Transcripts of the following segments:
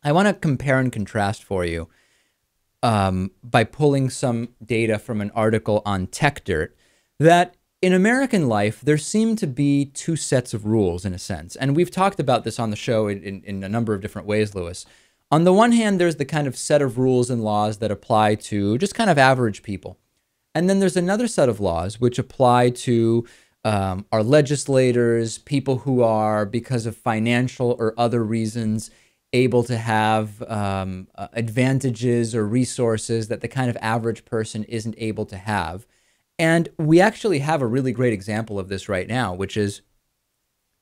I want to compare and contrast for you by pulling some data from an article on TechDirt that in American life, there seem to be two sets of rules in a sense. And we've talked about this on the show in a number of different ways, Lewis. On the one hand, there's the kind of set of rules and laws that apply to just kind of average people. And then there's another set of laws which apply to our legislators, people who are, because of financial or other reasons, able to have advantages or resources that the kind of average person isn't able to have. And we actually have a really great example of this right now, which is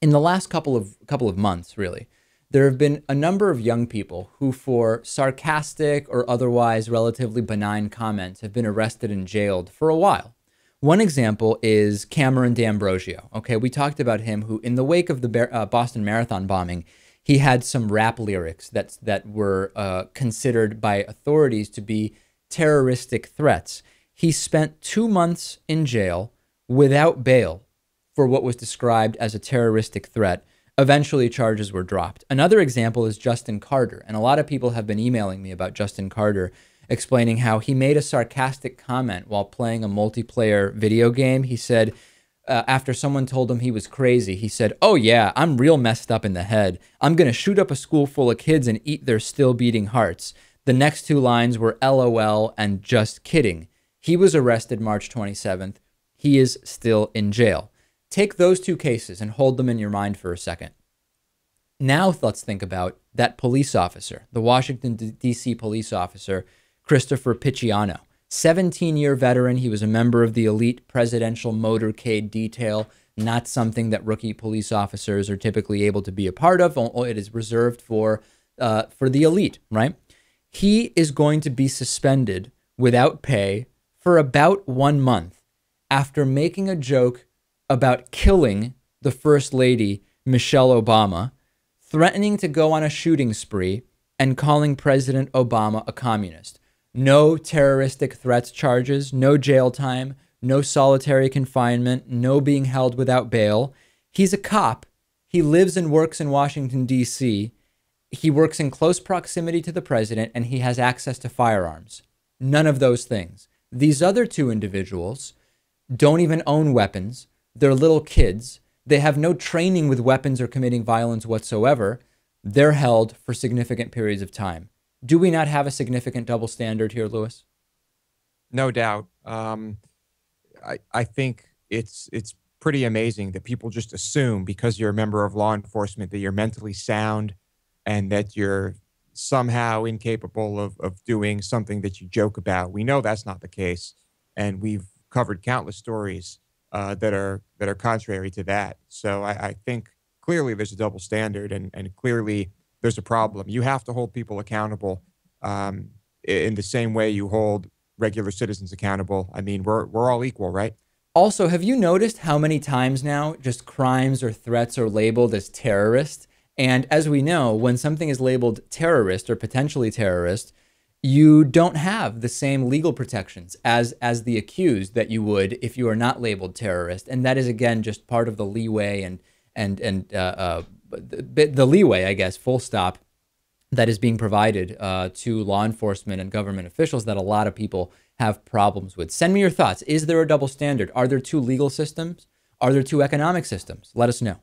in the last couple of months, really. There have been a number of young people who, for sarcastic or otherwise relatively benign comments, have been arrested and jailed for a while. One example is Cameron D'Ambrosio. Okay, we talked about him, who, in the wake of the Boston Marathon bombing, he had some rap lyrics that were considered by authorities to be terroristic threats. He spent 2 months in jail without bail for what was described as a terroristic threat. Eventually, charges were dropped. Another example is Justin Carter, and a lot of people have been emailing me about Justin Carter, explaining how he made a sarcastic comment while playing a multiplayer video game. He said, after someone told him he was crazy, he said, "Oh yeah, I'm real messed up in the head. I'm going to shoot up a school full of kids and eat their still beating hearts." The next two lines were LOL and "just kidding." He was arrested March 27th. He is still in jail. Take those two cases and hold them in your mind for a second. Now let's think about that police officer, the Washington, D.C. police officer, Christopher Picciano. 17-year veteran. He was a member of the elite presidential motorcade detail, not something that rookie police officers are typically able to be a part of. It is reserved for the elite, right? He is going to be suspended without pay for about 1 month after making a joke about killing the First Lady, Michelle Obama, threatening to go on a shooting spree, and calling President Obama a communist. No terroristic threats charges, no jail time, no solitary confinement, no being held without bail. He's a cop. He lives and works in Washington, D.C. He works in close proximity to the president, and he has access to firearms. None of those things. These other two individuals don't even own weapons. They're little kids. They have no training with weapons or committing violence whatsoever. They're held for significant periods of time. Do we not have a significant double standard here, Lewis? No doubt. I think it's pretty amazing that people just assume because you're a member of law enforcement that you're mentally sound and that you're somehow incapable of doing something that you joke about. We know that's not the case, and we've covered countless stories that are contrary to that. So I think clearly there's a double standard, and clearly there's a problem. You have to hold people accountable in the same way you hold regular citizens accountable. I mean, we're all equal, right? Also, have you noticed how many times now just crimes or threats are labeled as terrorist? And as we know, when something is labeled terrorist or potentially terrorist, you don't have the same legal protections as the accused that you would if you are not labeled terrorist. And that is, again, just part of the leeway the leeway, I guess, full stop, that is being provided to law enforcement and government officials that a lot of people have problems with. Send me your thoughts. Is there a double standard? Are there two legal systems? Are there two economic systems? Let us know.